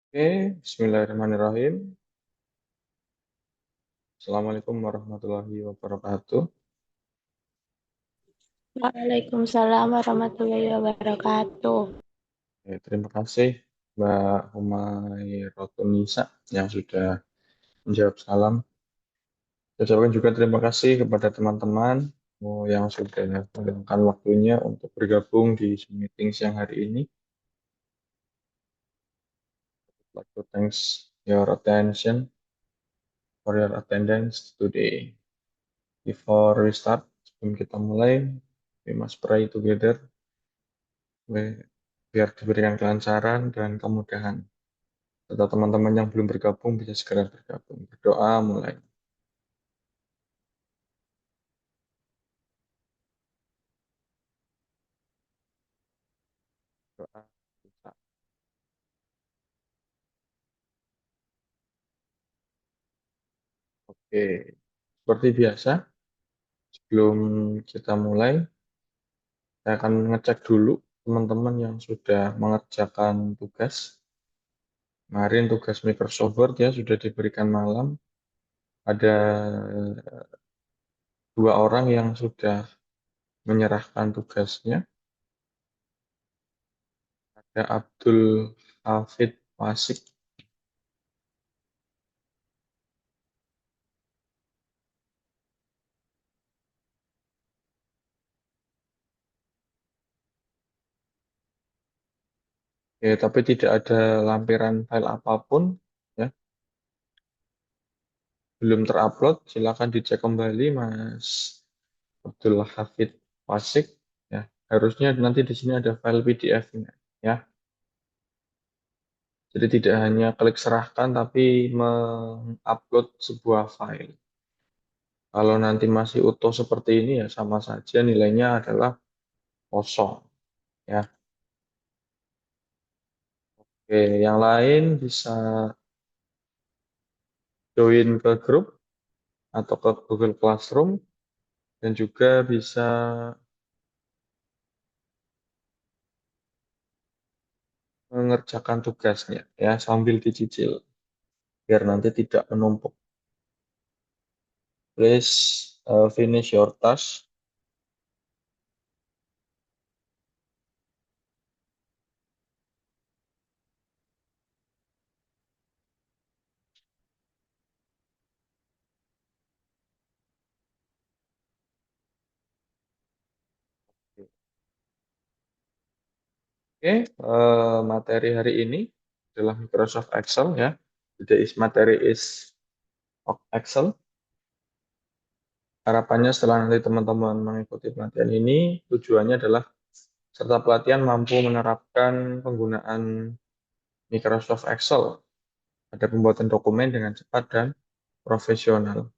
Oke, Bismillahirrahmanirrahim. Assalamualaikum warahmatullahi wabarakatuh. Waalaikumsalam warahmatullahi wabarakatuh. Terima kasih Mbak Humayrotunisa yang sudah menjawab salam. Saya ucapkan juga terima kasih kepada teman-teman yang sudah meluangkan waktunya untuk bergabung di Zoom meeting siang hari ini. I'd like to thanks your attention for your attendance today. Before we start, sebelum kita mulai, we must pray together. Biar diberikan kelancaran dan kemudahan. Serta teman-teman yang belum bergabung bisa segera bergabung. Berdoa mulai. Doa. Oke, seperti biasa, sebelum kita mulai, saya akan ngecek dulu teman-teman yang sudah mengerjakan tugas. Kemarin tugas Microsoft Word ya sudah diberikan malam. Ada dua orang yang sudah menyerahkan tugasnya. Ada Abdul Hafid Wasik. Ya, tapi tidak ada lampiran file apapun. Ya, belum terupload, silakan dicek kembali Mas Abdul Hafid Wasik. Ya, harusnya nanti di sini ada file PDF-nya. Ya, jadi tidak hanya klik serahkan, tapi mengupload sebuah file. Kalau nanti masih utuh seperti ini ya sama saja nilainya adalah kosong. Ya, oke, yang lain bisa join ke grup atau ke Google Classroom dan juga bisa mengerjakan tugasnya ya sambil dicicil biar nanti tidak menumpuk. Please finish your task. Oke, materi hari ini adalah Microsoft Excel ya. Today's materi is of Excel. Harapannya setelah nanti teman-teman mengikuti pelatihan ini, tujuannya adalah serta pelatihan mampu menerapkan penggunaan Microsoft Excel pada pembuatan dokumen dengan cepat dan profesional.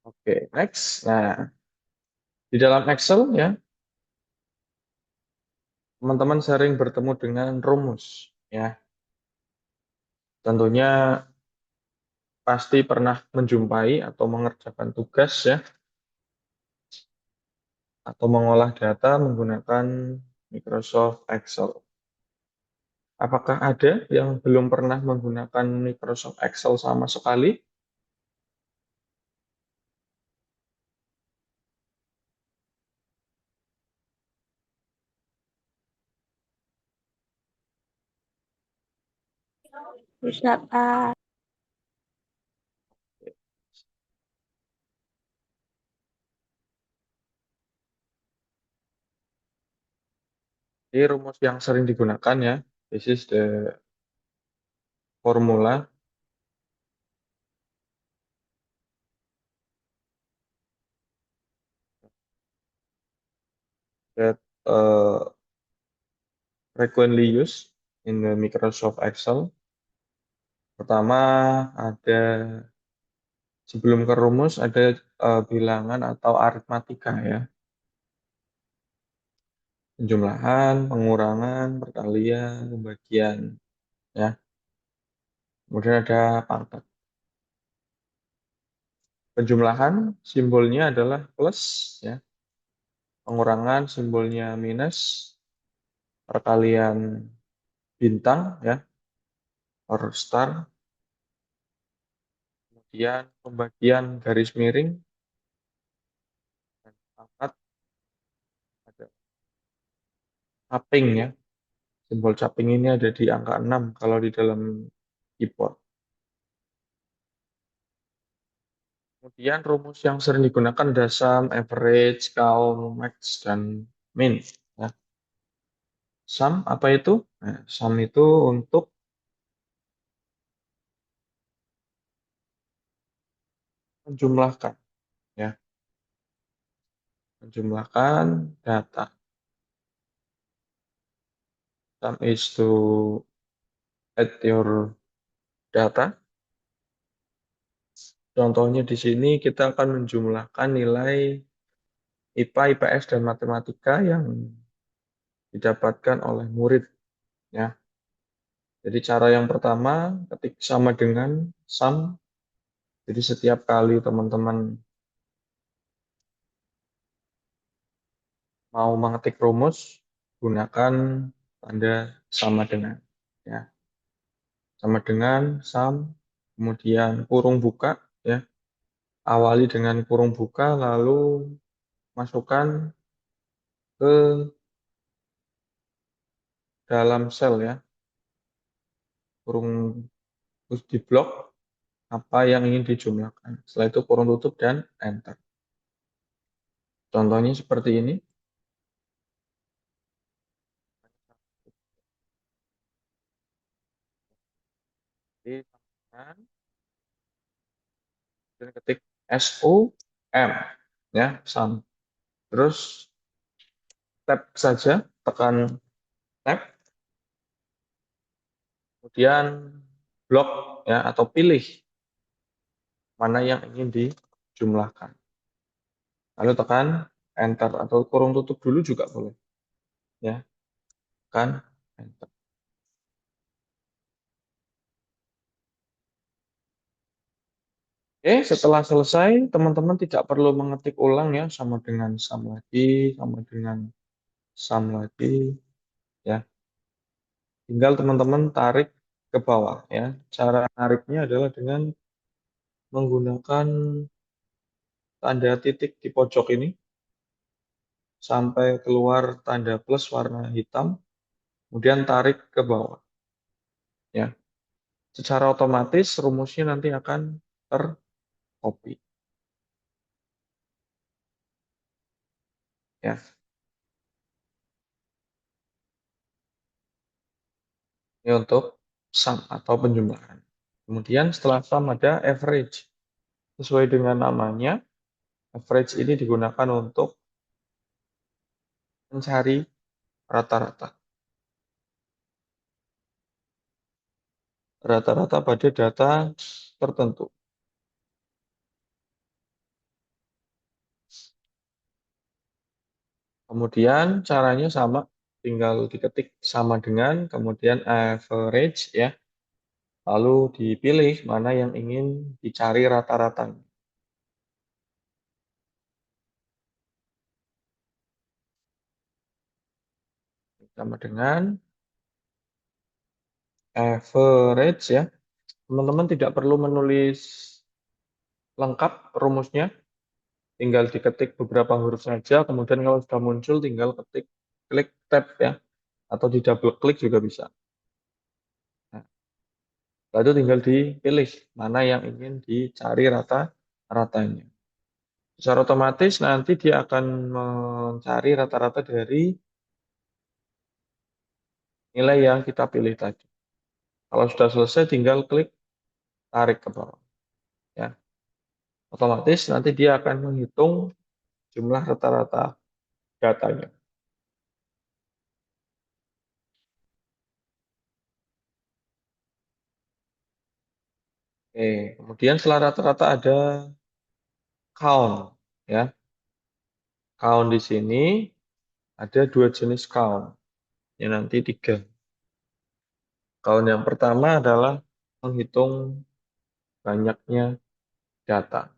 Oke, next. Nah, di dalam Excel ya, teman-teman sering bertemu dengan rumus ya. Tentunya pasti pernah menjumpai atau mengerjakan tugas ya, atau mengolah data menggunakan Microsoft Excel. Apakah ada yang belum pernah menggunakan Microsoft Excel sama sekali? Bisa Pak. Ini rumus yang sering digunakan ya. This is the formula that frequently used in the Microsoft Excel. Pertama ada sebelum ke rumus ada bilangan atau aritmatika ya. Penjumlahan, pengurangan, perkalian, pembagian ya. Kemudian ada pangkat. Penjumlahan simbolnya adalah plus ya. Pengurangan simbolnya minus, perkalian bintang ya, or star. Kemudian pembagian garis miring dan pangkat ada capping ya. Simbol capping ini ada di angka 6 kalau di dalam keyboard. Kemudian rumus yang sering digunakan ada sum, average, count, max, dan min. Ya. Sum apa itu? Nah, sum itu untuk menjumlahkan, ya, menjumlahkan data. Sum is to add your data. Contohnya di sini kita akan menjumlahkan nilai IPA, IPS, dan matematika yang didapatkan oleh murid. Ya. Jadi cara yang pertama ketik sama dengan sum. Jadi setiap kali teman-teman mau mengetik rumus, gunakan tanda sama dengan. Ya. Sama dengan sum, kemudian kurung buka. Ya. Awali dengan kurung buka, lalu masukkan ke dalam sel ya. Kurung terus di blok apa yang ingin dijumlahkan. Setelah itu kurung tutup dan enter. Contohnya seperti ini. Jadi, teman-teman, dan ketik SUM ya, sum. Terus tab saja, tekan tab, kemudian blok ya atau pilih mana yang ingin dijumlahkan. Lalu tekan enter atau kurung tutup dulu juga boleh ya, tekan enter. Oke, setelah selesai, teman-teman tidak perlu mengetik ulang ya, sama dengan sum lagi, sama dengan sum lagi, ya. Tinggal teman-teman tarik ke bawah ya. Cara nariknya adalah dengan menggunakan tanda titik di pojok ini sampai keluar tanda plus warna hitam, kemudian tarik ke bawah ya. Secara otomatis rumusnya nanti akan tercopy ya. Ini untuk sum atau penjumlahan. Kemudian setelah sum ada average. Sesuai dengan namanya, average ini digunakan untuk mencari rata-rata. Rata-rata pada data tertentu. Kemudian caranya sama, tinggal diketik sama dengan, kemudian average ya, lalu dipilih mana yang ingin dicari rata-ratanya. Sama dengan average ya. Teman-teman tidak perlu menulis lengkap rumusnya, tinggal diketik beberapa huruf saja, kemudian kalau sudah muncul tinggal ketik klik tab ya, atau di double klik juga bisa. Nah, lalu tinggal dipilih mana yang ingin dicari rata-ratanya. Secara otomatis nanti dia akan mencari rata-rata dari nilai yang kita pilih tadi. Kalau sudah selesai tinggal klik tarik ke bawah. Ya. Otomatis nanti dia akan menghitung jumlah rata-rata datanya. Kemudian setelah rata-rata ada count, ya. Count di sini ada dua jenis count, ya nanti tiga. Count yang pertama adalah menghitung banyaknya data.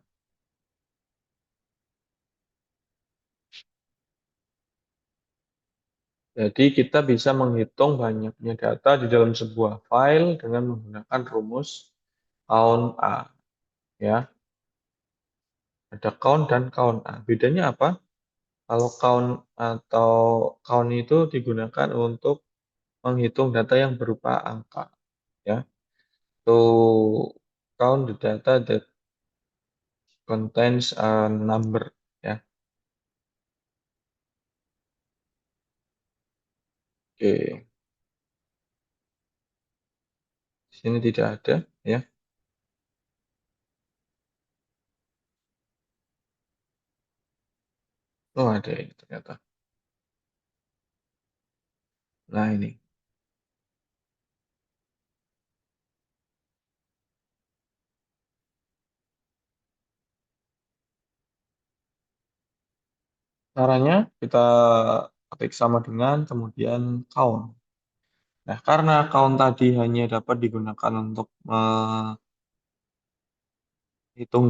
Jadi kita bisa menghitung banyaknya data di dalam sebuah file dengan menggunakan rumus count A, ya. Ada count dan count A. Bedanya apa? Kalau count atau count itu digunakan untuk menghitung data yang berupa angka, ya. To count the data that contains a number, ya. Oke, di sini tidak ada, ya. Oh, ada ini ternyata. Nah, ini. Caranya kita ketik sama dengan kemudian count. Nah, karena count tadi hanya dapat digunakan untuk menghitung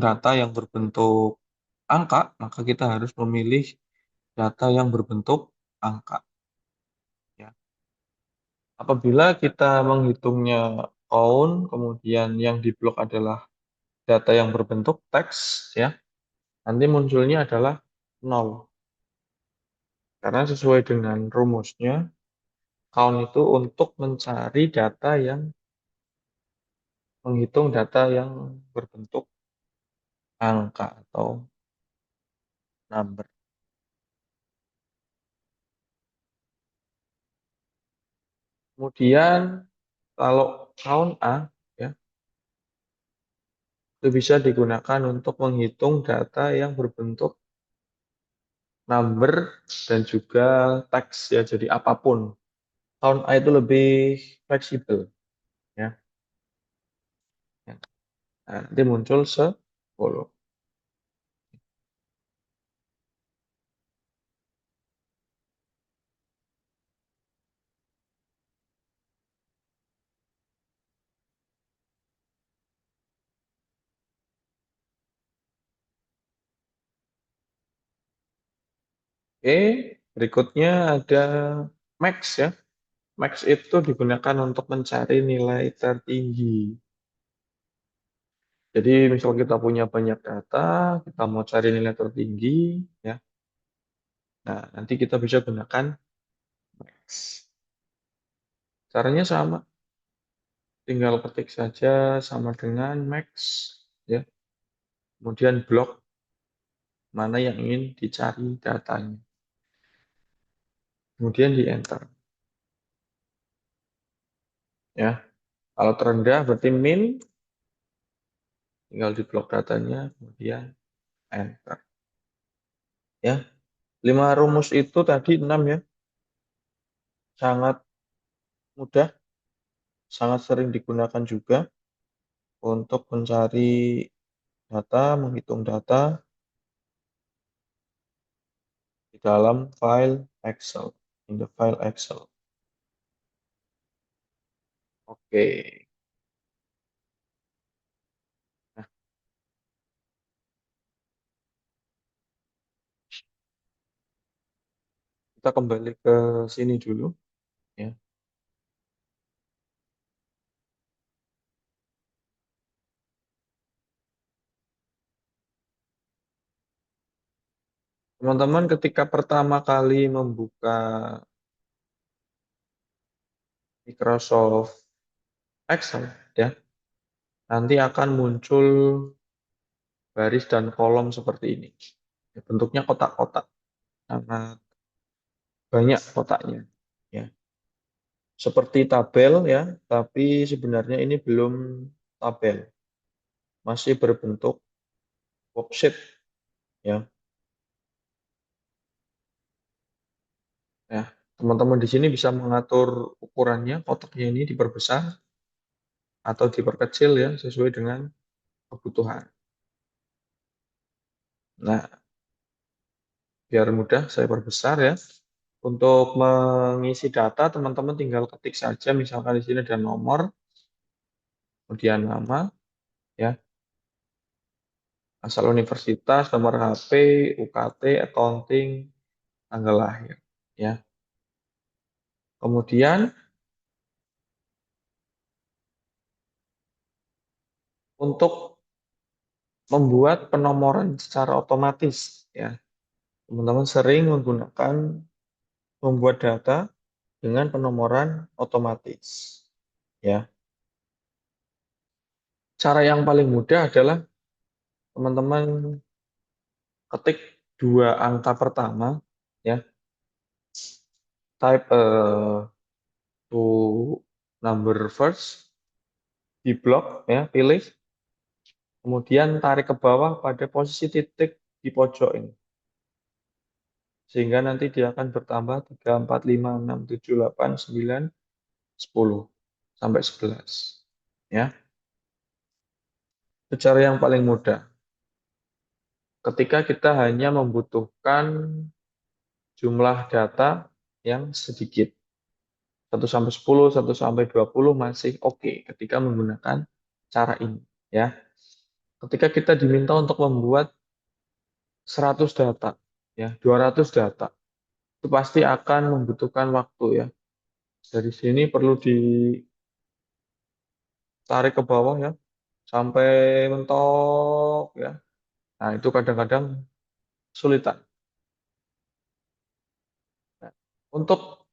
data yang berbentuk angka, maka kita harus memilih data yang berbentuk angka, ya. Apabila kita menghitungnya count, kemudian yang di blok adalah data yang berbentuk teks, ya, nanti munculnya adalah nol. Karena sesuai dengan rumusnya, count itu untuk mencari data yang menghitung data yang berbentuk angka atau number. Kemudian kalau count A, ya, itu bisa digunakan untuk menghitung data yang berbentuk number dan juga teks, ya. Jadi apapun. Count A itu lebih fleksibel, ya. Ya. Nah, nanti muncul 10. Oke, berikutnya ada max, ya. Max itu digunakan untuk mencari nilai tertinggi. Jadi misal kita punya banyak data, kita mau cari nilai tertinggi, ya. Nah, nanti kita bisa gunakan max. Caranya sama, tinggal ketik saja sama dengan max, ya. Kemudian blok mana yang ingin dicari datanya. Kemudian di enter, ya. Kalau terendah berarti min, tinggal di blok datanya, kemudian enter, ya. 5 rumus itu tadi 6, ya. Sangat mudah, sangat sering digunakan juga untuk mencari data, menghitung data di dalam file Excel, in the file Excel. Oke, nah, kita kembali ke sini dulu, ya. Teman-teman ketika pertama kali membuka Microsoft Excel, ya, nanti akan muncul baris dan kolom seperti ini. Ya, bentuknya kotak-kotak, sangat banyak kotaknya, ya. Seperti tabel, ya, tapi sebenarnya ini belum tabel, masih berbentuk worksheet, ya. Nah, teman-teman di sini bisa mengatur ukurannya, kotaknya ini diperbesar atau diperkecil ya sesuai dengan kebutuhan. Nah, biar mudah saya perbesar ya. Untuk mengisi data, teman-teman tinggal ketik saja, misalkan di sini ada nomor, kemudian nama, ya, asal universitas, nomor HP, UKT, accounting, tanggal lahir, ya. Kemudian untuk membuat penomoran secara otomatis, ya, teman-teman sering menggunakan membuat data dengan penomoran otomatis, ya. Cara yang paling mudah adalah teman-teman ketik dua angka pertama, ya, type to number first di blok, ya, pilih, kemudian tarik ke bawah pada posisi titik di pojok ini, sehingga nanti dia akan bertambah 3, 4, 5, 6, 7, 8, 9, 10 sampai 11, ya. Itu cara yang paling mudah. Ketika kita hanya membutuhkan jumlah data yang sedikit. 1 sampai 10, 1 sampai 20 masih oke ketika menggunakan cara ini, ya. Ketika kita diminta untuk membuat 100 data, ya, 200 data, itu pasti akan membutuhkan waktu ya. Dari sini perlu ditarik ke bawah ya, sampai mentok ya. Nah, itu kadang-kadang kesulitan. Nah, untuk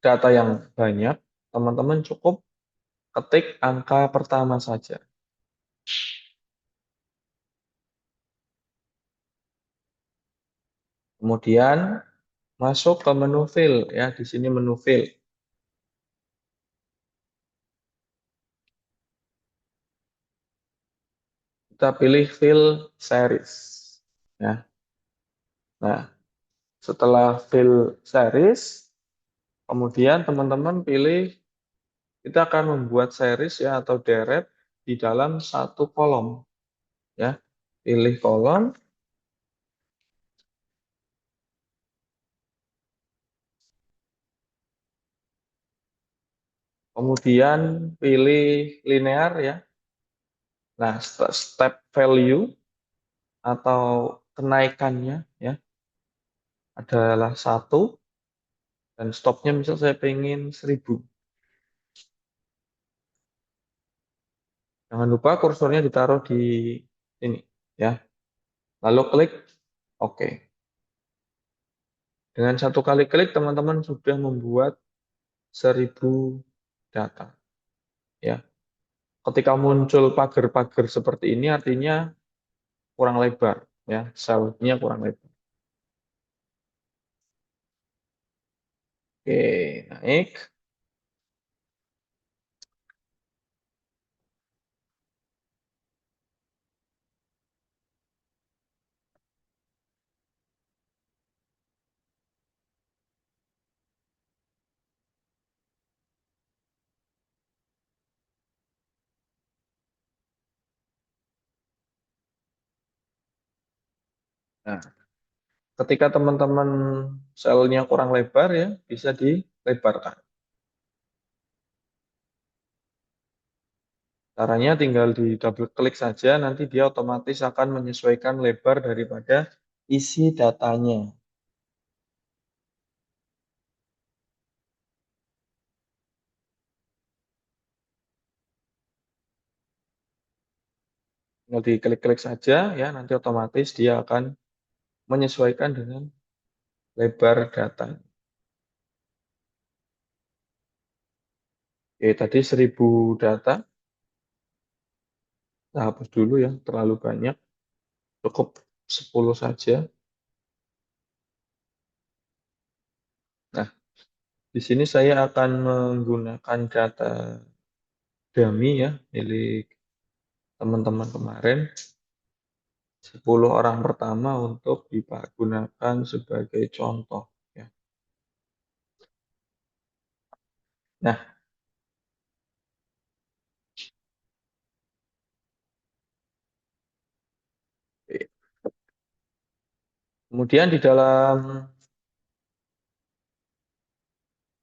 data yang banyak, teman-teman cukup ketik angka pertama saja. Kemudian masuk ke menu fill ya, di sini menu fill. Kita pilih fill series ya. Nah, setelah fill series, kemudian teman-teman pilih, kita akan membuat series ya atau deret di dalam satu kolom ya. Pilih kolom, kemudian pilih linear ya. Nah, step value atau kenaikannya ya adalah 1 dan stopnya misal saya pengen 1000. Jangan lupa kursornya ditaruh di sini ya. Lalu klik OK. Dengan satu kali klik teman-teman sudah membuat 1000 data ya. Ketika muncul pagar-pagar seperti ini artinya kurang lebar ya, selnya kurang lebar. Oke, naik. Nah, ketika teman-teman selnya kurang lebar ya, bisa dilebarkan. Caranya tinggal di double klik saja, nanti dia otomatis akan menyesuaikan lebar daripada isi datanya. Tinggal diklik-klik saja ya, nanti otomatis dia akan menyesuaikan dengan lebar data. Oke, tadi 1000 data, kita hapus dulu ya, terlalu banyak. Cukup 10 saja. Nah, di sini saya akan menggunakan data dummy ya, milik teman-teman kemarin. 10 orang pertama untuk digunakan sebagai contoh ya. Nah, Kemudian di dalam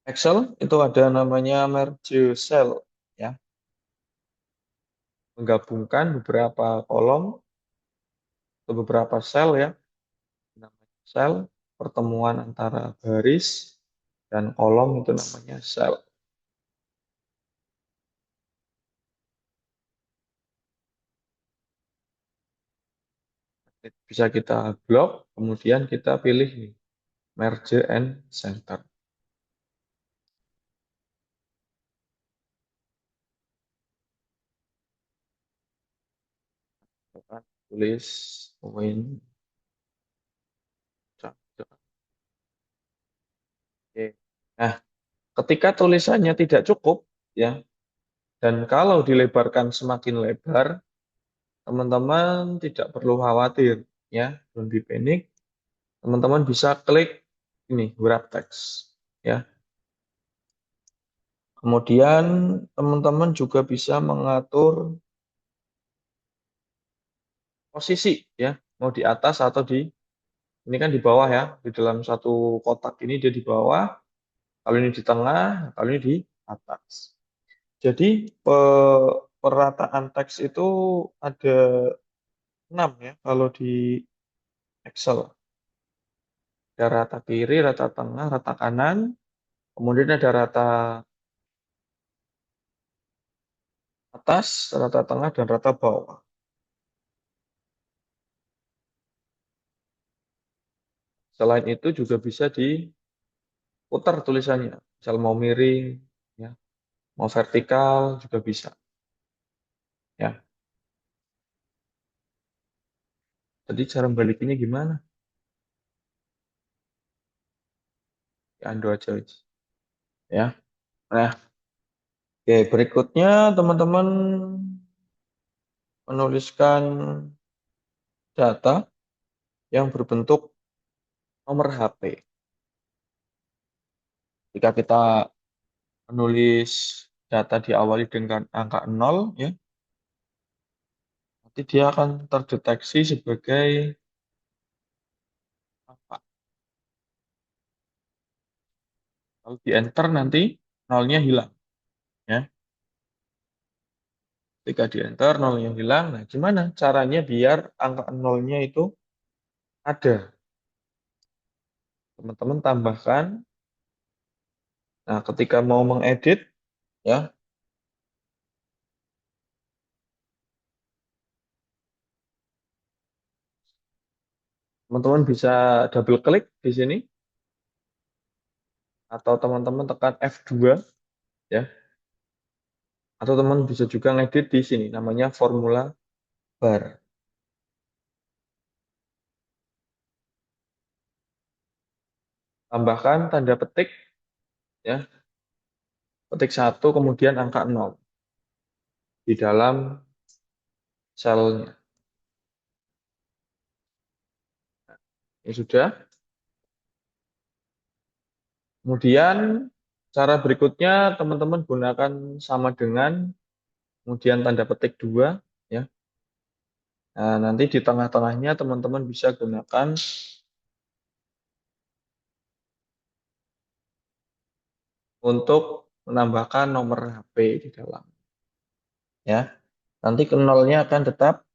Excel itu ada namanya merge cell, ya, menggabungkan beberapa kolom atau beberapa sel, ya, namanya sel, pertemuan antara baris dan kolom itu namanya sel. Bisa kita blok, kemudian kita pilih nih, merge and center. Tulis win. Oke. Nah, ketika tulisannya tidak cukup, ya, dan kalau dilebarkan semakin lebar, teman-teman tidak perlu khawatir, ya, don't be panic. Teman-teman bisa klik ini wrap text, ya. Kemudian teman-teman juga bisa mengatur posisi, ya, mau di atas atau di ini kan di bawah, ya, di dalam satu kotak ini dia di bawah, kalau ini di tengah, kalau ini di atas. Jadi perataan teks itu ada 6, ya, kalau di Excel. Ada rata kiri, rata tengah, rata kanan, kemudian ada rata atas, rata tengah, dan rata bawah. Selain itu juga bisa diputar tulisannya. Misal mau miring, ya, mau vertikal juga bisa. Ya, jadi cara membalikinnya gimana? Ya, undo aja. Ya. Nah, oke, berikutnya teman-teman menuliskan data yang berbentuk nomor HP. Jika kita menulis data diawali dengan angka 0, ya, nanti dia akan terdeteksi sebagai apa? Kalau di enter nanti nolnya hilang, ya. Ketika di enter nolnya hilang, nah gimana caranya biar angka nolnya itu ada? Teman-teman tambahkan. Nah, ketika mau mengedit, ya, teman-teman bisa double klik di sini atau teman-teman tekan F2, ya. Atau teman bisa juga ngedit di sini namanya formula bar. Tambahkan tanda petik, ya, petik 1 kemudian angka 0 di dalam selnya. Ini sudah. Kemudian cara berikutnya teman-teman gunakan sama dengan kemudian tanda petik 2, ya. Nah, nanti di tengah-tengahnya teman-teman bisa gunakan untuk menambahkan nomor HP di dalam, ya. Nanti ke nolnya akan tetap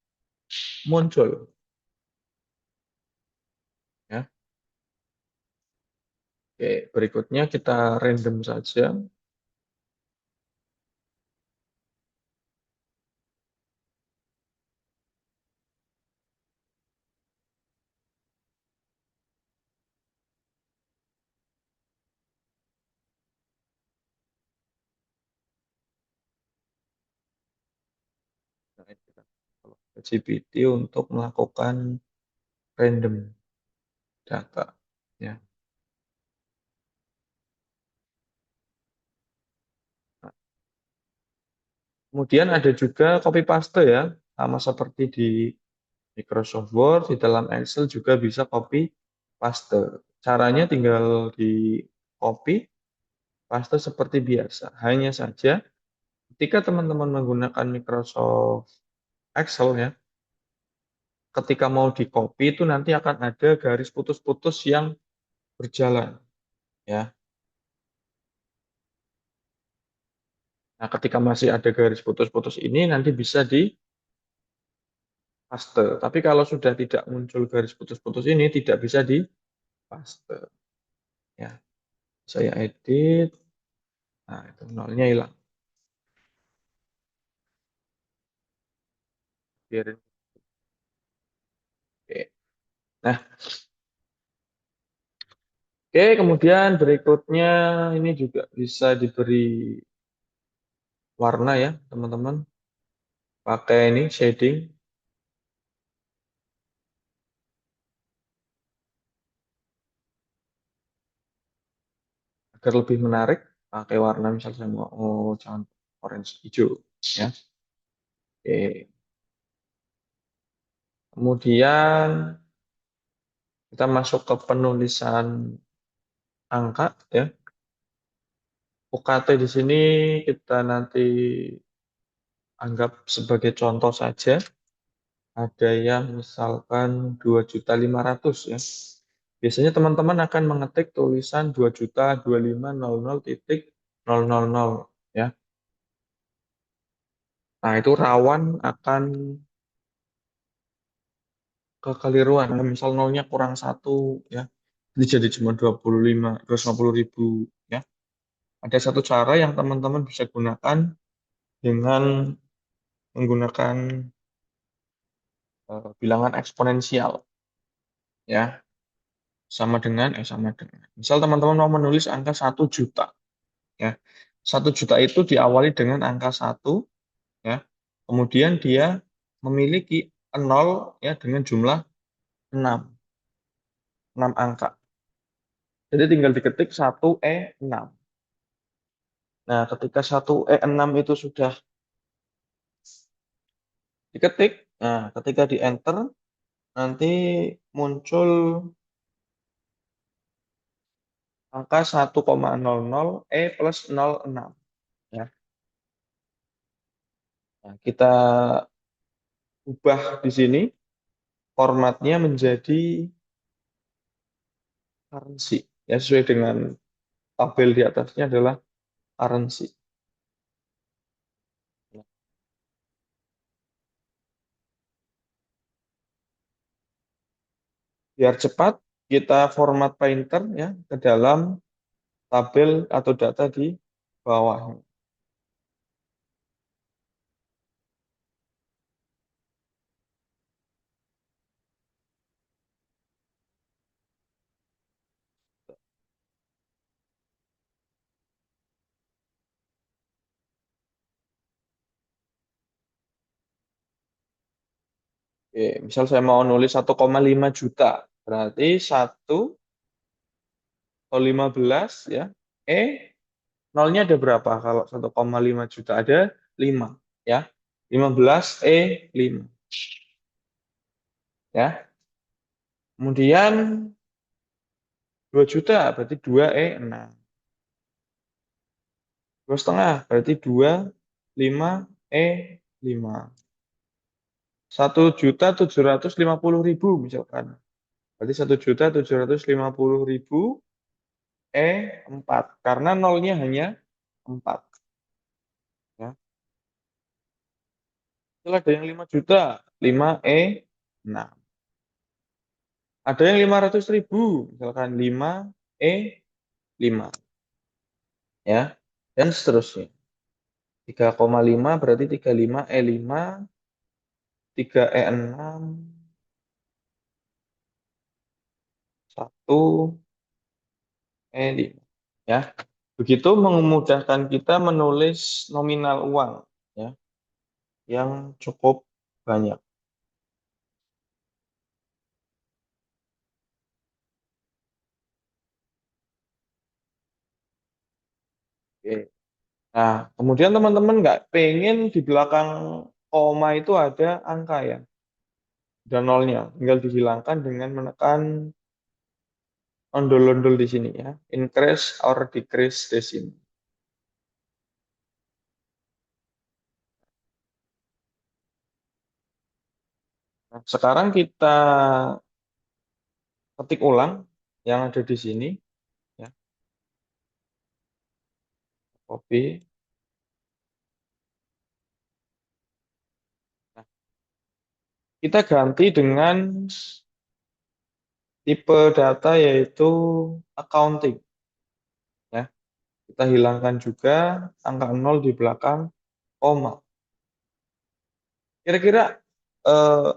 muncul, ya. Oke, berikutnya kita random saja. Nah, ini kita GPT untuk melakukan random data, ya. Nah, kemudian ada juga copy paste, ya, sama seperti di Microsoft Word, di dalam Excel juga bisa copy paste. Caranya tinggal di copy paste seperti biasa. Hanya saja ketika teman-teman menggunakan Microsoft Excel, ya, ketika mau di copy itu nanti akan ada garis putus-putus yang berjalan, ya. Nah, ketika masih ada garis putus-putus ini nanti bisa di paste. Tapi kalau sudah tidak muncul garis putus-putus ini tidak bisa di paste, ya. Saya edit, nah itu nolnya hilang. Biarin. Oke. Nah, oke, kemudian berikutnya ini juga bisa diberi warna ya, teman-teman. Pakai ini shading agar lebih menarik. Pakai warna misalnya saya mau jangan orange hijau ya. Oke. Kemudian kita masuk ke penulisan angka ya. UKT di sini kita nanti anggap sebagai contoh saja. Ada yang misalkan 2.500.000 ya. Biasanya teman-teman akan mengetik tulisan 2.025.00 titik 000 ya. Nah, itu rawan akan kekeliruan. Nah, misal nolnya kurang satu ya. Ini jadi cuma 250.000 ya. Ada satu cara yang teman-teman bisa gunakan dengan menggunakan bilangan eksponensial ya. Sama dengan. Misal teman-teman mau menulis angka 1 juta ya. 1 juta itu diawali dengan angka satu ya. Kemudian dia memiliki nol ya dengan jumlah 6 6 angka. Jadi tinggal diketik 1E6. Nah, ketika 1E6 itu sudah diketik, nah ketika di enter nanti muncul angka 1,00 plus 06 ya. Nah, kita ubah di sini formatnya menjadi currency ya, sesuai dengan tabel di atasnya adalah currency. Biar cepat, kita format painter ya ke dalam tabel atau data di bawah. Oke, misal saya mau nulis 1,5 juta, berarti 1 atau 15 ya. Nolnya ada berapa? Kalau 1,5 juta ada 5 ya. 15 ya. Kemudian 2 juta berarti 2 2,5 berarti 25 1.750.000 misalkan. Berarti 1.750.000 4 karena nolnya hanya 4 ya. Setelah ada yang 5 juta, 5 Ada yang 500.000, misalkan 5 ya. Dan seterusnya. 3,5 berarti 35 3 1 ya. Begitu memudahkan kita menulis nominal uang ya yang cukup banyak. Oke. Nah, kemudian teman-teman nggak pengen di belakang koma itu ada angka ya, dan nolnya. Tinggal dihilangkan dengan menekan ondol-ondol di sini ya. Increase or decrease decimal. Nah, sekarang kita ketik ulang yang ada di sini, ya, copy. Nah, kita ganti dengan tipe data yaitu accounting, ya. Kita hilangkan juga angka nol di belakang koma. Kira-kira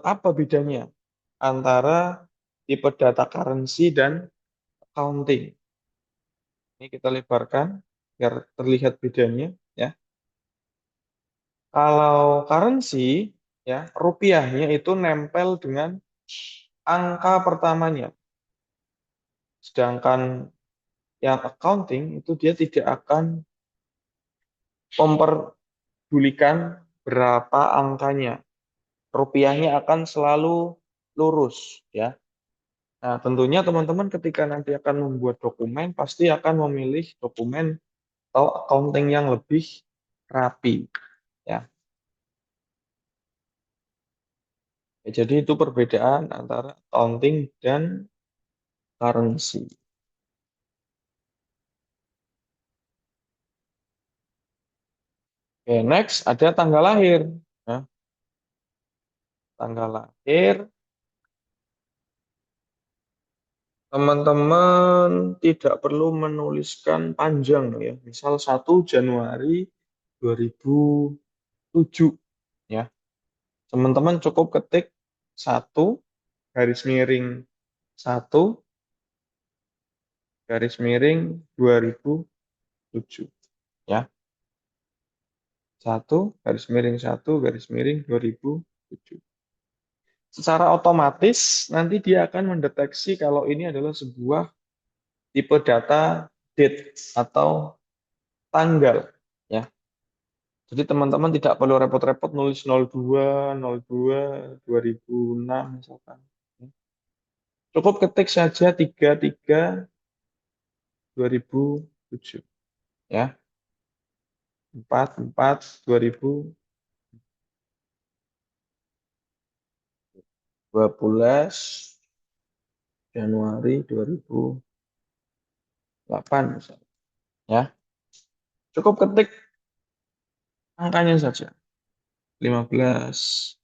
apa bedanya antara tipe data currency dan accounting? Ini kita lebarkan biar terlihat bedanya, ya. Kalau currency, ya, rupiahnya itu nempel dengan angka pertamanya. Sedangkan yang accounting itu dia tidak akan memperdulikan berapa angkanya. Rupiahnya akan selalu lurus, ya. Nah, tentunya teman-teman ketika nanti akan membuat dokumen pasti akan memilih dokumen atau accounting yang lebih rapi, ya. Ya, jadi itu perbedaan antara accounting dan currency. Oke, next ada tanggal lahir. Nah, tanggal lahir, teman-teman tidak perlu menuliskan panjang ya. Misal 1 Januari 2007, ya. Teman-teman cukup ketik 1 garis miring 1 garis miring 2007, ya. 1 garis miring 1 garis miring 2007. Secara otomatis nanti dia akan mendeteksi kalau ini adalah sebuah tipe data date atau tanggal, ya. Jadi teman-teman tidak perlu repot-repot nulis 02, 02, 2006 misalkan. Cukup ketik saja 33 2007, ya. 44 2012 Januari 2008 misalnya, ya. Cukup ketik angkanya saja. 15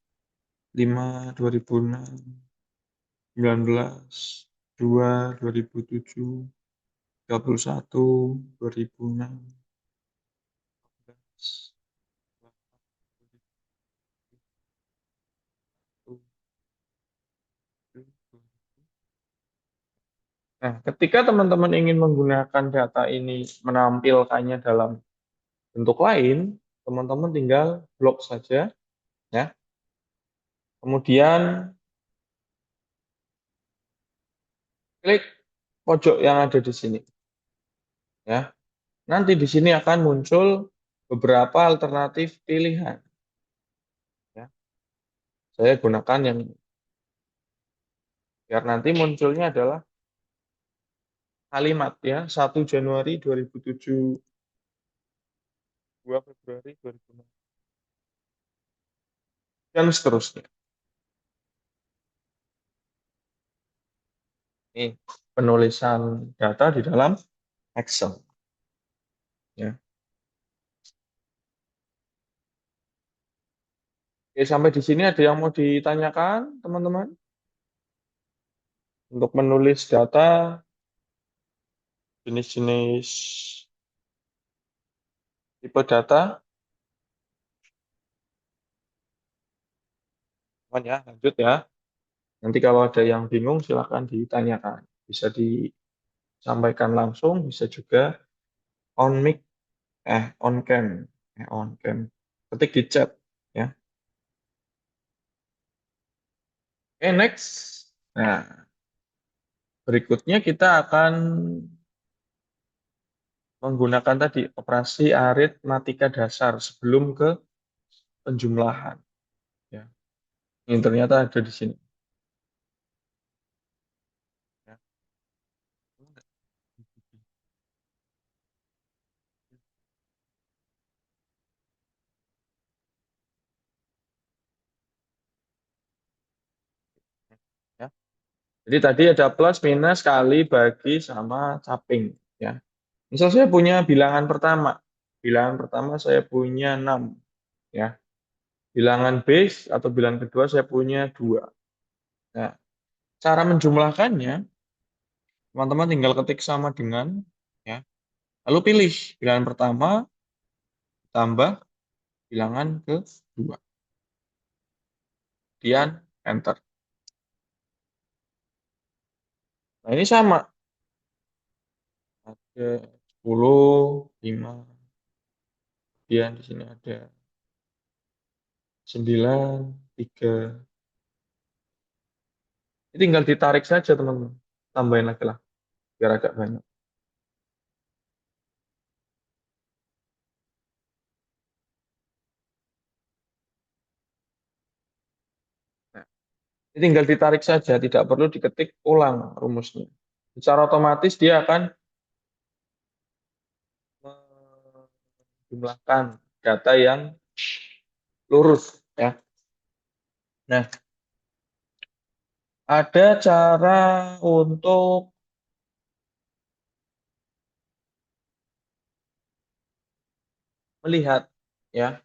5 2006, 19 2 2007, 31 2006, 14 Nah, ketika teman-teman ingin menggunakan data ini menampilkannya dalam bentuk lain, teman-teman tinggal blok saja, ya. Kemudian klik pojok yang ada di sini, ya. Nanti di sini akan muncul beberapa alternatif pilihan, ya. Saya gunakan yang ini. Biar nanti munculnya adalah kalimat, ya. 1 Januari 2007, 2 Februari 2006, dan seterusnya. Ini penulisan data di dalam Excel, ya. Oke, sampai di sini ada yang mau ditanyakan, teman-teman? Untuk menulis data, jenis-jenis tipe data, teman ya, lanjut ya. Nanti kalau ada yang bingung, silakan ditanyakan. Bisa disampaikan langsung, bisa juga on mic, on cam, on cam. Ketik di chat, ya. Oke, next. Nah, berikutnya kita akan menggunakan tadi operasi aritmatika dasar sebelum ke penjumlahan, ya. Ini ternyata ada di sini, ya. Jadi tadi ada plus, minus, kali, bagi, sama caping. Ya. Misal saya punya bilangan pertama. Bilangan pertama saya punya 6. Ya. Bilangan base atau bilangan kedua saya punya 2. Nah, cara menjumlahkannya, teman-teman tinggal ketik sama dengan, ya. Lalu pilih bilangan pertama tambah bilangan kedua. Kemudian enter. Nah, ini sama. Ada 10, 5. Kemudian di sini ada 9, 3. Ini tinggal ditarik saja, teman-teman. Tambahin lagi lah, biar agak banyak. Nah, ini tinggal ditarik saja, tidak perlu diketik ulang rumusnya. Secara otomatis dia akan menjumlahkan data yang lurus. Ya. Nah, ada cara untuk melihat, ya,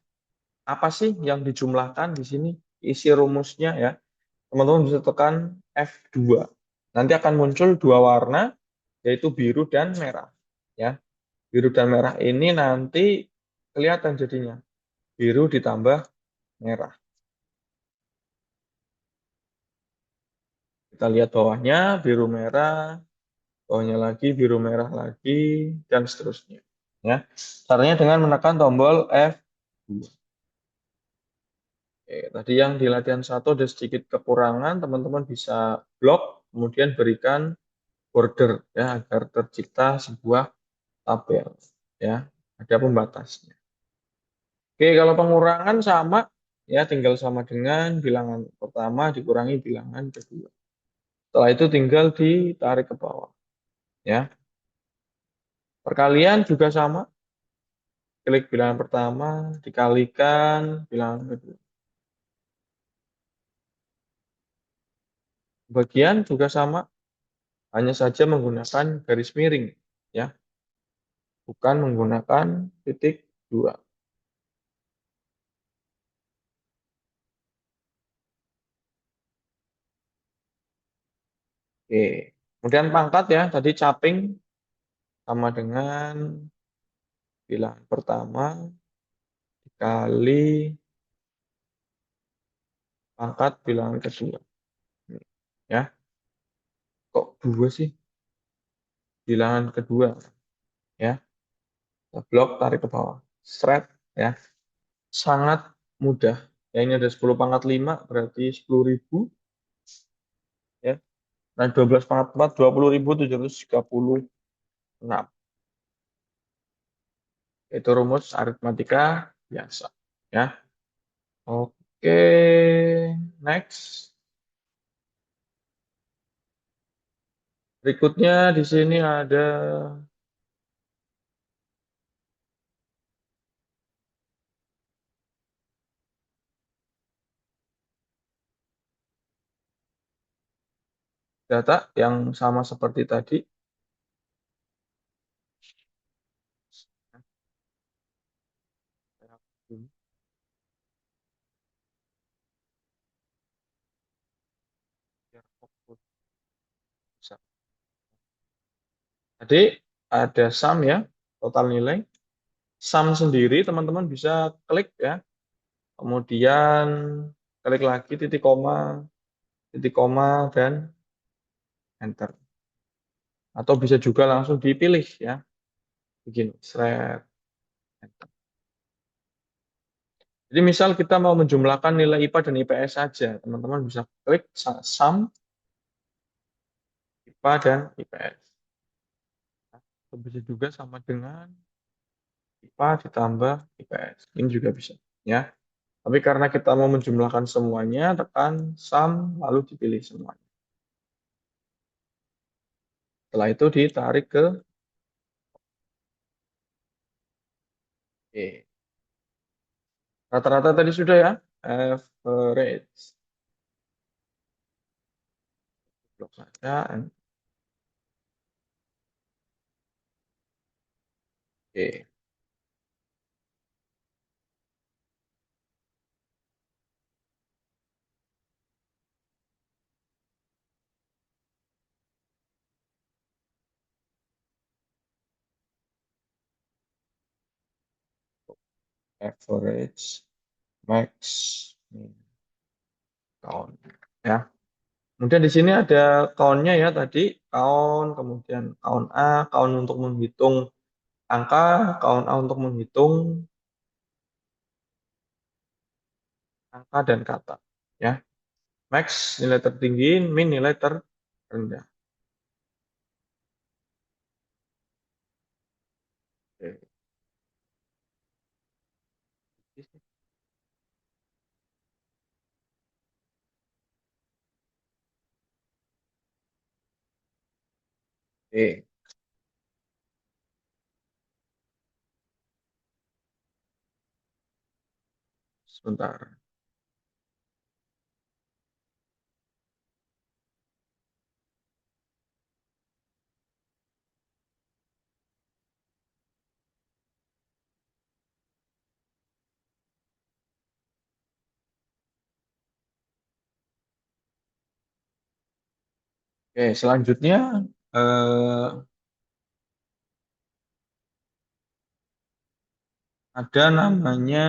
apa sih yang dijumlahkan di sini, isi rumusnya, ya. Teman-teman bisa tekan F2. Nanti akan muncul dua warna, yaitu biru dan merah. Ya, biru dan merah ini nanti kelihatan jadinya. Biru ditambah merah. Kita lihat bawahnya, biru merah, bawahnya lagi, biru merah lagi, dan seterusnya. Ya, caranya dengan menekan tombol F2. Oke, tadi yang di latihan satu ada sedikit kekurangan, teman-teman bisa blok, kemudian berikan border, ya, agar tercipta sebuah tabel, ya, ada pembatasnya. Oke, kalau pengurangan sama, ya, tinggal sama dengan bilangan pertama dikurangi bilangan kedua. Setelah itu tinggal ditarik ke bawah, ya. Perkalian juga sama, klik bilangan pertama dikalikan bilangan kedua. Bagian juga sama, hanya saja menggunakan garis miring, ya, bukan menggunakan titik dua. Oke, kemudian pangkat, ya, tadi caping sama dengan bilangan pertama dikali pangkat bilangan kedua. Ya, kok dua sih bilangan kedua, ya. Blok tarik ke bawah. Shred, ya. Sangat mudah. Ya, ini ada 10 pangkat 5 berarti 10.000, ya. Nah, 12 pangkat 4 20.736. Itu rumus aritmatika biasa, ya. Oke, next. Berikutnya di sini ada data yang sama seperti tadi. Jadi ada sum, ya, total nilai. Sum sendiri teman-teman bisa klik, ya. Kemudian klik lagi titik koma, dan enter. Atau bisa juga langsung dipilih, ya. Begini, shred, enter. Jadi misal kita mau menjumlahkan nilai IPA dan IPS saja, teman-teman bisa klik sum IPA dan IPS. Atau bisa juga sama dengan IPA ditambah IPS. Ini juga bisa, ya. Tapi karena kita mau menjumlahkan semuanya, tekan sum lalu dipilih semuanya. Setelah itu ditarik ke E. Rata-rata tadi sudah, ya. Average. blok saja. Oke, average, max, count. Ya. Kemudian di sini ada count-nya ya tadi, count, kemudian count A, count untuk menghitung angka, count A untuk menghitung angka dan kata. Ya. Max nilai tertinggi, min nilai terendah. Oke. Oke, sebentar. Oke, selanjutnya eh, ada namanya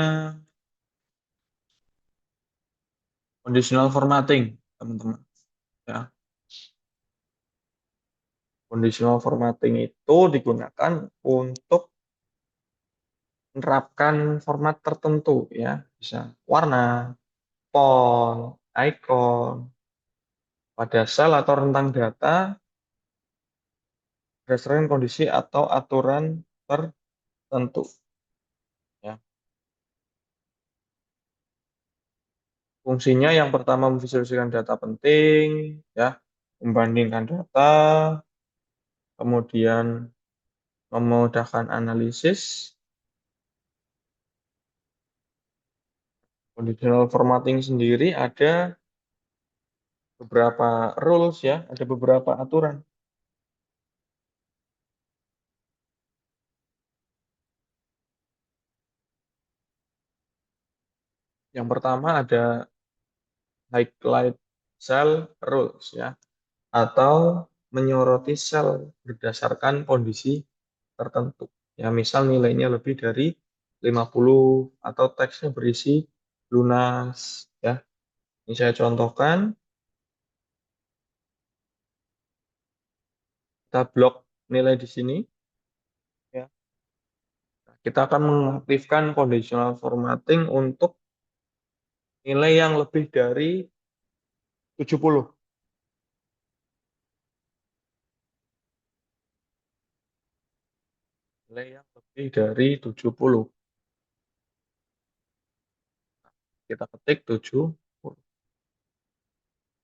conditional formatting, teman-teman. Ya, conditional formatting itu digunakan untuk menerapkan format tertentu, ya, bisa warna, font, icon pada sel atau rentang data berdasarkan kondisi atau aturan tertentu. Ya. Fungsinya yang pertama memvisualisasikan data penting, ya, membandingkan data, kemudian memudahkan analisis. Conditional formatting sendiri ada beberapa rules ya, ada beberapa aturan. Yang pertama ada highlight cell rules ya, atau menyoroti sel berdasarkan kondisi tertentu. Ya, misal nilainya lebih dari 50 atau teksnya berisi lunas ya. Ini saya contohkan, kita blok nilai di sini ya. Kita akan mengaktifkan conditional formatting untuk nilai yang lebih dari 70. Nilai yang lebih dari 70. Kita ketik 70.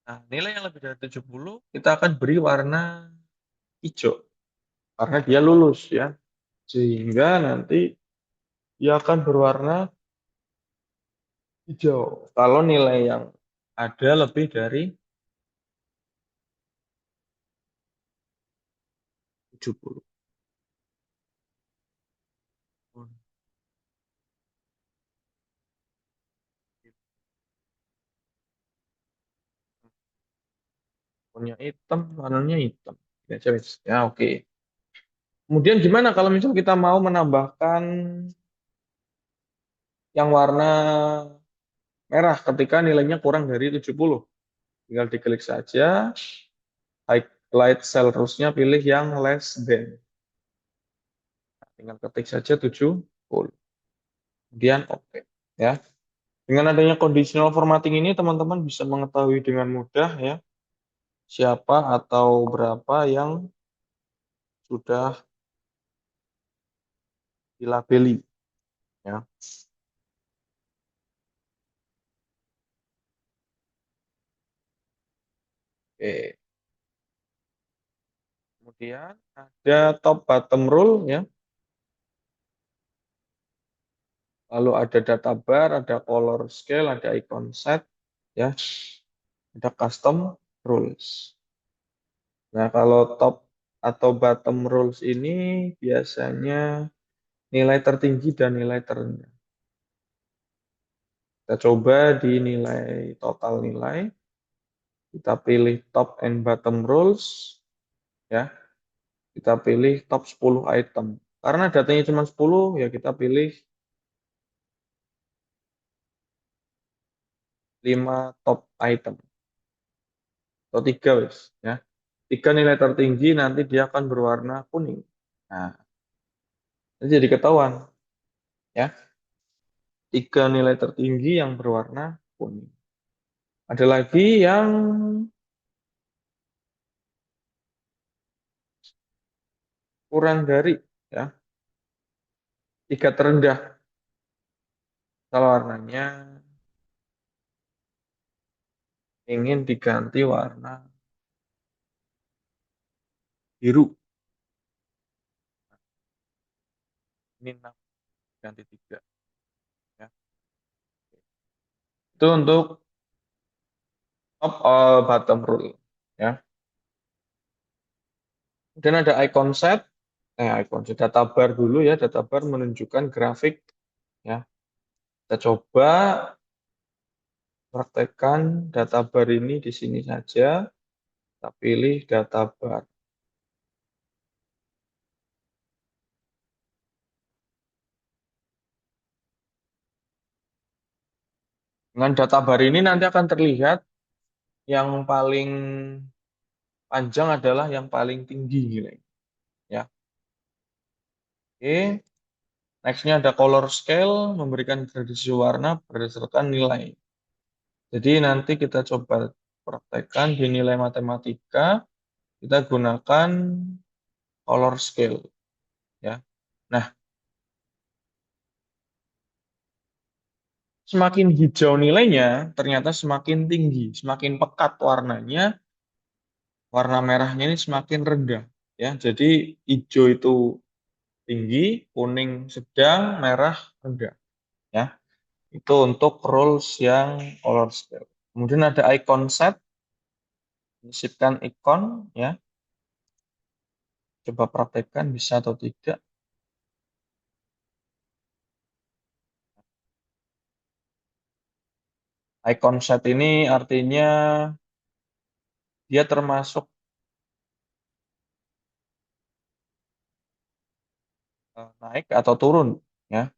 Nah, nilai yang lebih dari 70 kita akan beri warna hijau karena dia lulus ya. Sehingga nanti dia akan berwarna hijau kalau nilai yang ada lebih dari 70. Punya hitam, warnanya hitam. Ya, wes. Ya, oke. Kemudian gimana kalau misal kita mau menambahkan yang warna merah ketika nilainya kurang dari 70? Tinggal diklik saja, highlight cell rules-nya pilih yang less than. Tinggal ketik saja 70. Kemudian oke. Ya. Dengan adanya conditional formatting ini, teman-teman bisa mengetahui dengan mudah ya siapa atau berapa yang sudah dilabeli. Ya. Oke. Kemudian ada top bottom rule ya. Lalu ada data bar, ada color scale, ada icon set ya. Ada custom rules. Nah, kalau top atau bottom rules ini biasanya nilai tertinggi dan nilai terendah. Kita coba di nilai total nilai, kita pilih top and bottom rules, ya. Kita pilih top 10 item. Karena datanya cuma 10, ya kita pilih 5 top item. Atau 3, wis, ya. 3 nilai tertinggi nanti dia akan berwarna kuning. Nah, ini jadi ketahuan, ya. 3 nilai tertinggi yang berwarna kuning. Ada lagi yang kurang dari, ya. 3 terendah. Kalau warnanya ingin diganti warna biru. Ini 6 ganti 3, ya. Itu untuk top bottom rule, ya. Dan ada icon set data bar dulu, ya. Data bar menunjukkan grafik, ya. Kita coba praktekkan data bar ini di sini saja. Kita pilih data bar. Dengan data bar ini nanti akan terlihat yang paling panjang adalah yang paling tinggi nilai, ya. Oke, nextnya ada color scale, memberikan gradasi warna berdasarkan nilai. Jadi nanti kita coba praktekkan di nilai matematika, kita gunakan color scale, ya. Nah, semakin hijau nilainya, ternyata semakin tinggi, semakin pekat warnanya, warna merahnya ini semakin rendah, ya. Jadi hijau itu tinggi, kuning sedang, merah rendah, ya. Itu untuk rules yang color scale. Kemudian ada icon set, sisipkan ikon, ya. Coba praktekkan bisa atau tidak. Icon set ini artinya dia termasuk naik atau turun, ya.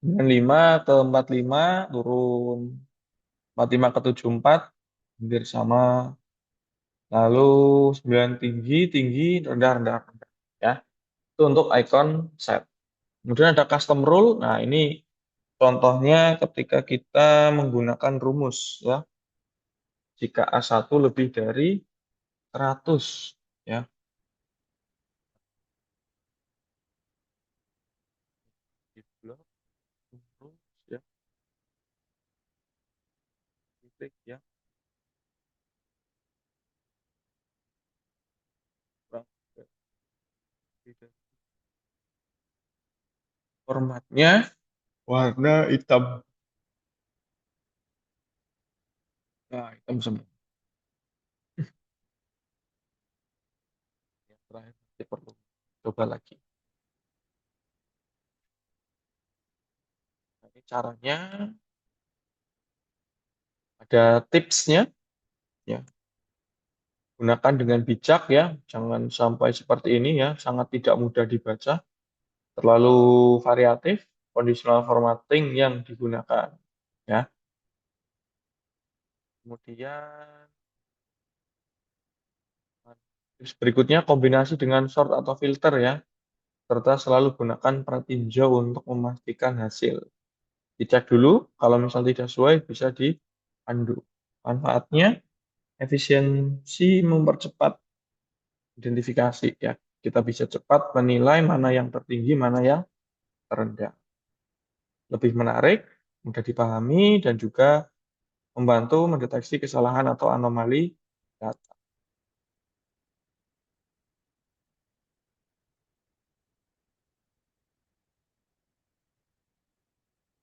95 ke 45 turun, 45 ke 74 hampir sama. Lalu 9 tinggi, tinggi, rendah, rendah, rendah, ya. Itu untuk icon set. Kemudian ada custom rule. Nah, ini contohnya ketika kita menggunakan rumus, ya. Jika A1 lebih dari 100, ya. Di blok, rumus, ya. Klik, ya. Kurang lebih dari. Formatnya warna hitam. Nah, hitam semua. Yang terakhir nanti perlu coba lagi. Nah, ini caranya, ada tipsnya, ya. Gunakan dengan bijak, ya. Jangan sampai seperti ini, ya. Sangat tidak mudah dibaca. Terlalu variatif conditional formatting yang digunakan, ya. Kemudian tips berikutnya kombinasi dengan sort atau filter, ya, serta selalu gunakan pratinjau untuk memastikan hasil. Dicek dulu, kalau misal tidak sesuai bisa di undo. Manfaatnya efisiensi mempercepat identifikasi, ya. Kita bisa cepat menilai mana yang tertinggi, mana yang terendah. Lebih menarik, mudah dipahami, dan juga membantu mendeteksi kesalahan atau anomali data.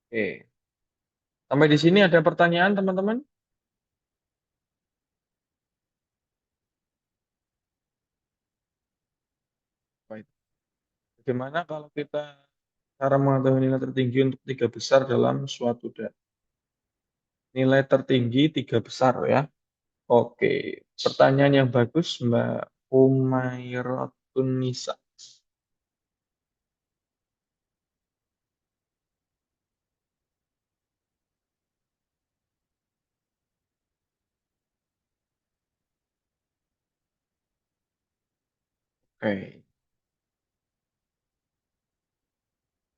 Oke. Sampai di sini ada pertanyaan, teman-teman? Baik. Bagaimana kalau kita cara mengetahui nilai tertinggi untuk tiga besar dalam suatu data? Nilai tertinggi tiga besar ya. Oke, pertanyaan yang bagus Mbak Umairotun Nisa. Oke,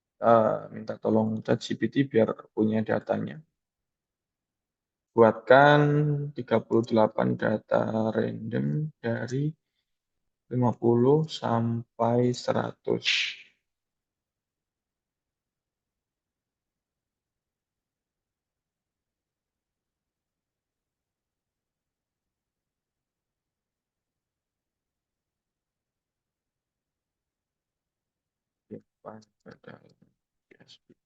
kita minta tolong ChatGPT biar punya datanya. Buatkan 38 data random dari 50 sampai 100. Depan pada PSP.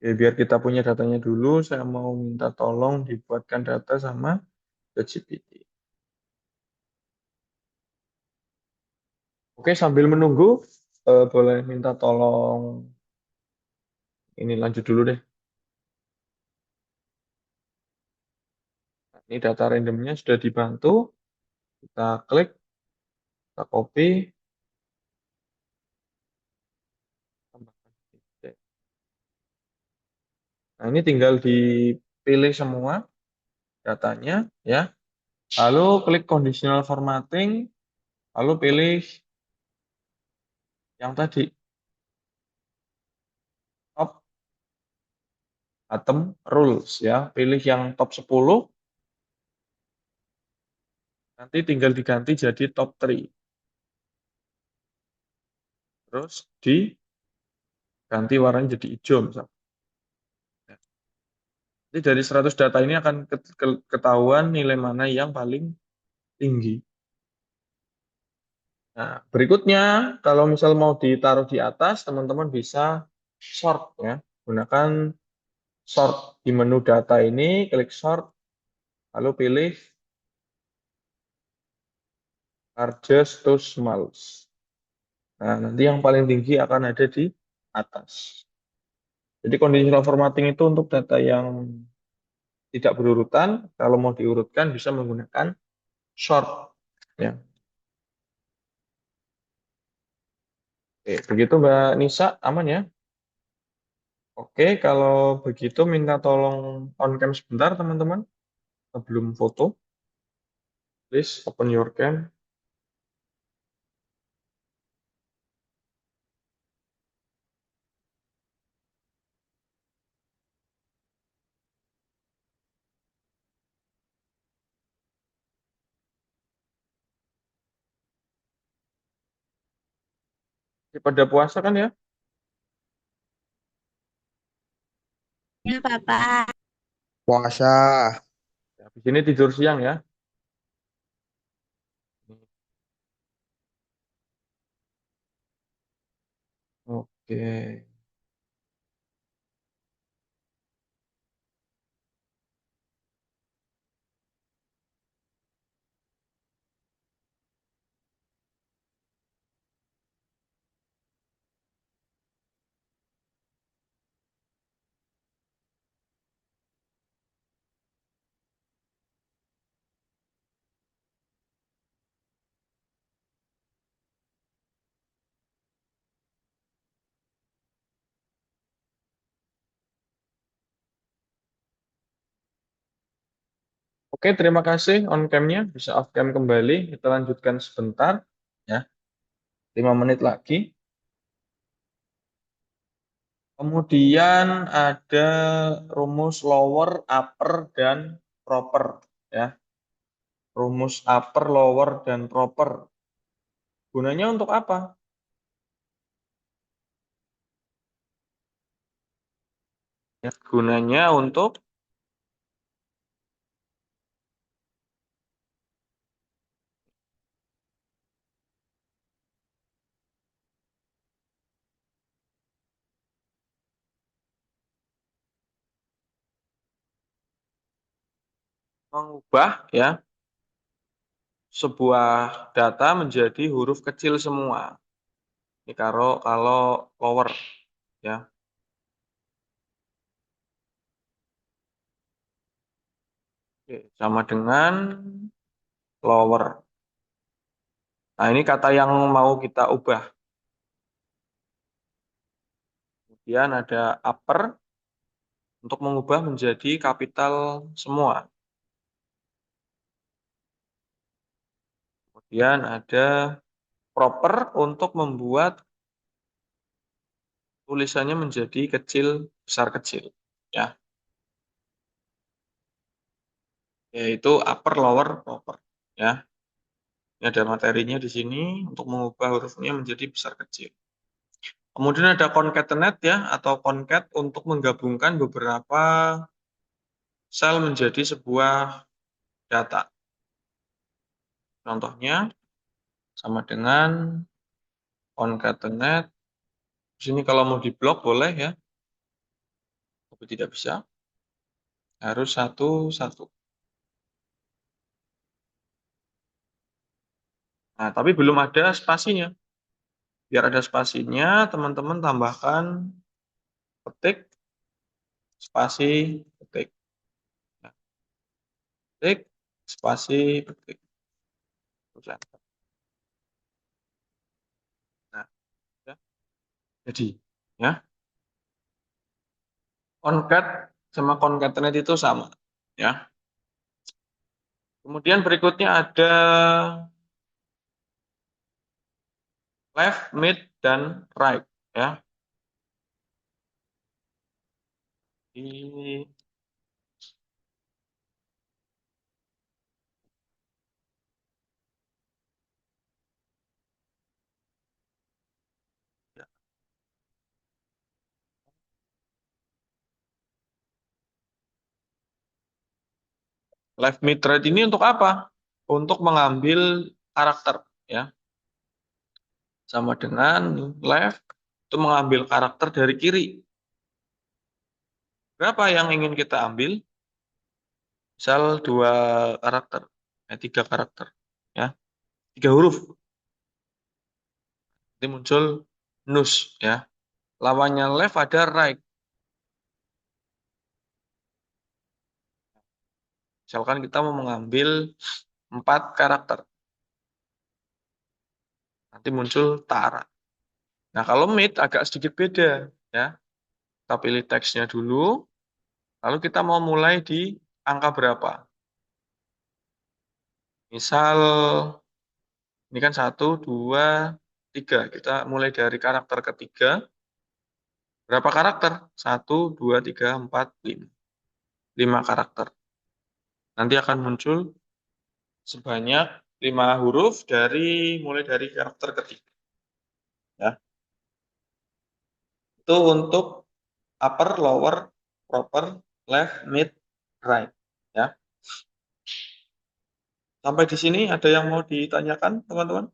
Oke, biar kita punya datanya dulu, saya mau minta tolong dibuatkan data sama ChatGPT. Oke, sambil menunggu, boleh minta tolong ini lanjut dulu deh. Nah, ini data randomnya sudah dibantu. Kita klik, kita copy, tambahkan titik. Nah, ini tinggal dipilih semua datanya, ya. Lalu klik conditional formatting, lalu pilih yang tadi, top atom rules, ya. Pilih yang top 10, nanti tinggal diganti jadi top 3. Terus diganti warnanya jadi hijau, misalnya. Jadi dari 100 data ini akan ketahuan nilai mana yang paling tinggi. Nah, berikutnya, kalau misal mau ditaruh di atas, teman-teman bisa sort ya. Gunakan sort di menu data ini, klik sort, lalu pilih largest to smallest. Nah, nanti yang paling tinggi akan ada di atas. Jadi conditional formatting itu untuk data yang tidak berurutan, kalau mau diurutkan bisa menggunakan sort. Ya. Oke, begitu Mbak Nisa, aman ya? Oke, kalau begitu minta tolong on cam sebentar teman-teman sebelum foto. Please open your cam. Pada puasa kan ya? Ya, Papa. Puasa. Habis ini tidur siang ya. Oke. Oke, terima kasih on cam-nya. Bisa off cam kembali. Kita lanjutkan sebentar ya. 5 menit lagi. Kemudian ada rumus lower, upper, dan proper ya. Rumus upper, lower, dan proper. Gunanya untuk apa? Ya, gunanya untuk mengubah ya sebuah data menjadi huruf kecil semua. Ini kalau lower ya. Oke, sama dengan lower. Nah, ini kata yang mau kita ubah. Kemudian ada upper untuk mengubah menjadi kapital semua. Kemudian ada proper untuk membuat tulisannya menjadi kecil, besar kecil. Ya, yaitu upper, lower, proper. Ya, ini ada materinya di sini untuk mengubah hurufnya menjadi besar kecil. Kemudian ada concatenate ya, atau concat untuk menggabungkan beberapa sel menjadi sebuah data. Contohnya sama dengan concatenate. Di sini kalau mau diblok boleh ya, tapi tidak bisa. Harus satu-satu. Nah, tapi belum ada spasinya. Biar ada spasinya, teman-teman tambahkan petik, spasi, petik. Nah, petik, spasi, petik. Terus enter. Nah, ya. Jadi, ya, concat sama concatenate itu sama. Ya. Kemudian berikutnya ada left, mid, dan right. Ya. Di left, mid, right ini untuk apa? Untuk mengambil karakter. Ya. Sama dengan left, itu mengambil karakter dari kiri. Berapa yang ingin kita ambil? Misal dua karakter, tiga karakter, ya, tiga huruf. Nanti muncul nus, ya. Lawannya left ada right. Misalkan kita mau mengambil 4 karakter, nanti muncul Tara. Nah, kalau mid agak sedikit beda, ya. Kita pilih teksnya dulu, lalu kita mau mulai di angka berapa. Misal ini kan 1, 2, 3. Kita mulai dari karakter ketiga. Berapa karakter? 1, 2, 3, 4, 5. 5 karakter. Nanti akan muncul sebanyak 5 huruf mulai dari karakter ketiga. Ya. Itu untuk upper, lower, proper, left, mid, right. Ya. Sampai di sini ada yang mau ditanyakan, teman-teman?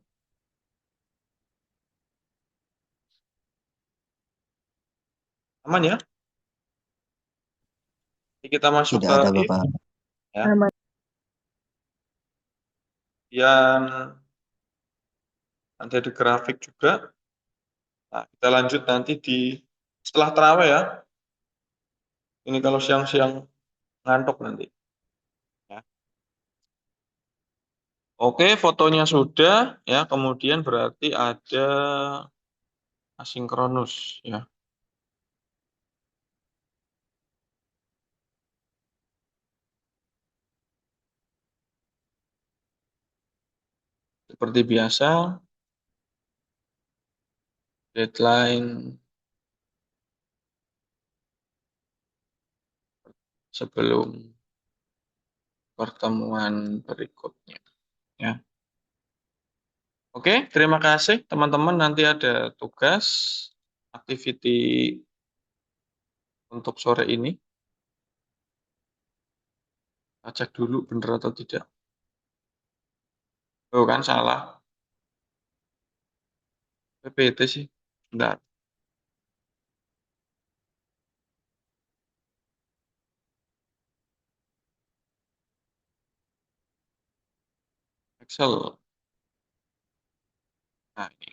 Aman ya? Jadi kita masuk Tidak ke ada if. Bapak. Ya. Aman. Yang nanti ada grafik juga. Nah, kita lanjut nanti setelah terawih ya. Ini kalau siang-siang ngantuk nanti. Ya. Oke, fotonya sudah ya. Kemudian berarti ada asinkronus ya. Seperti biasa, deadline sebelum pertemuan berikutnya ya. Oke, terima kasih teman-teman. Nanti ada tugas activity untuk sore ini. Kita cek dulu benar atau tidak. Oh kan salah. PPT sih. Bentar. Excel. Nah, ini.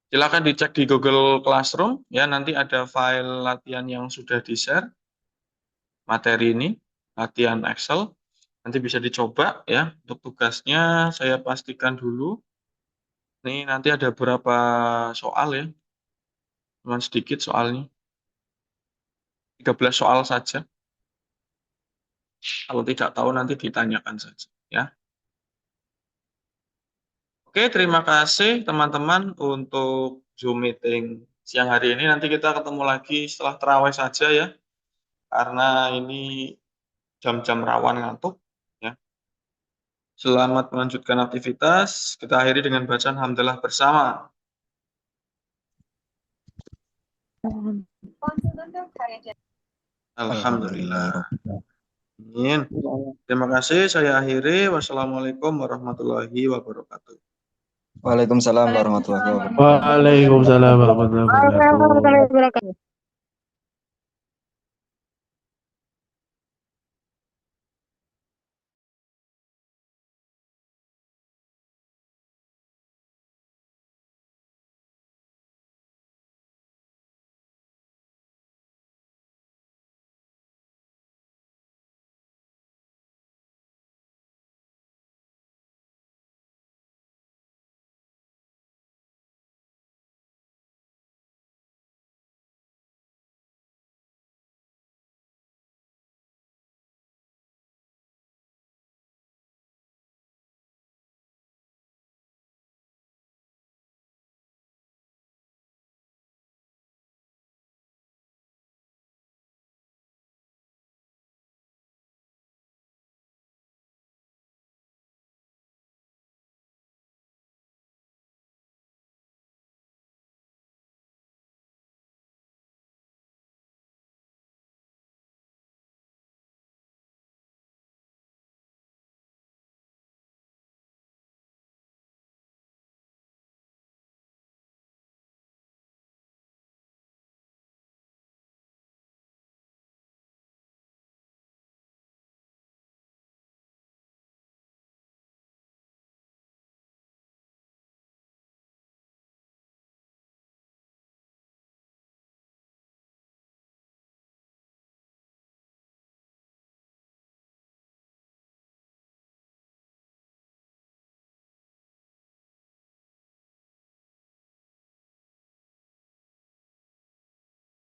Silakan dicek di Google Classroom ya, nanti ada file latihan yang sudah di-share materi ini, latihan Excel. Nanti bisa dicoba ya. Untuk tugasnya saya pastikan dulu. Ini nanti ada beberapa soal ya. Cuma sedikit soalnya. 13 soal saja. Kalau tidak tahu nanti ditanyakan saja ya. Oke, terima kasih teman-teman untuk Zoom meeting siang hari ini. Nanti kita ketemu lagi setelah terawih saja ya. Karena ini jam-jam rawan ngantuk ya. Selamat melanjutkan aktivitas. Kita akhiri dengan bacaan hamdalah bersama. Alhamdulillah. Amin. Terima kasih. Saya akhiri. Wassalamualaikum warahmatullahi wabarakatuh. Waalaikumsalam warahmatullahi wabarakatuh. Waalaikumsalam warahmatullahi wabarakatuh.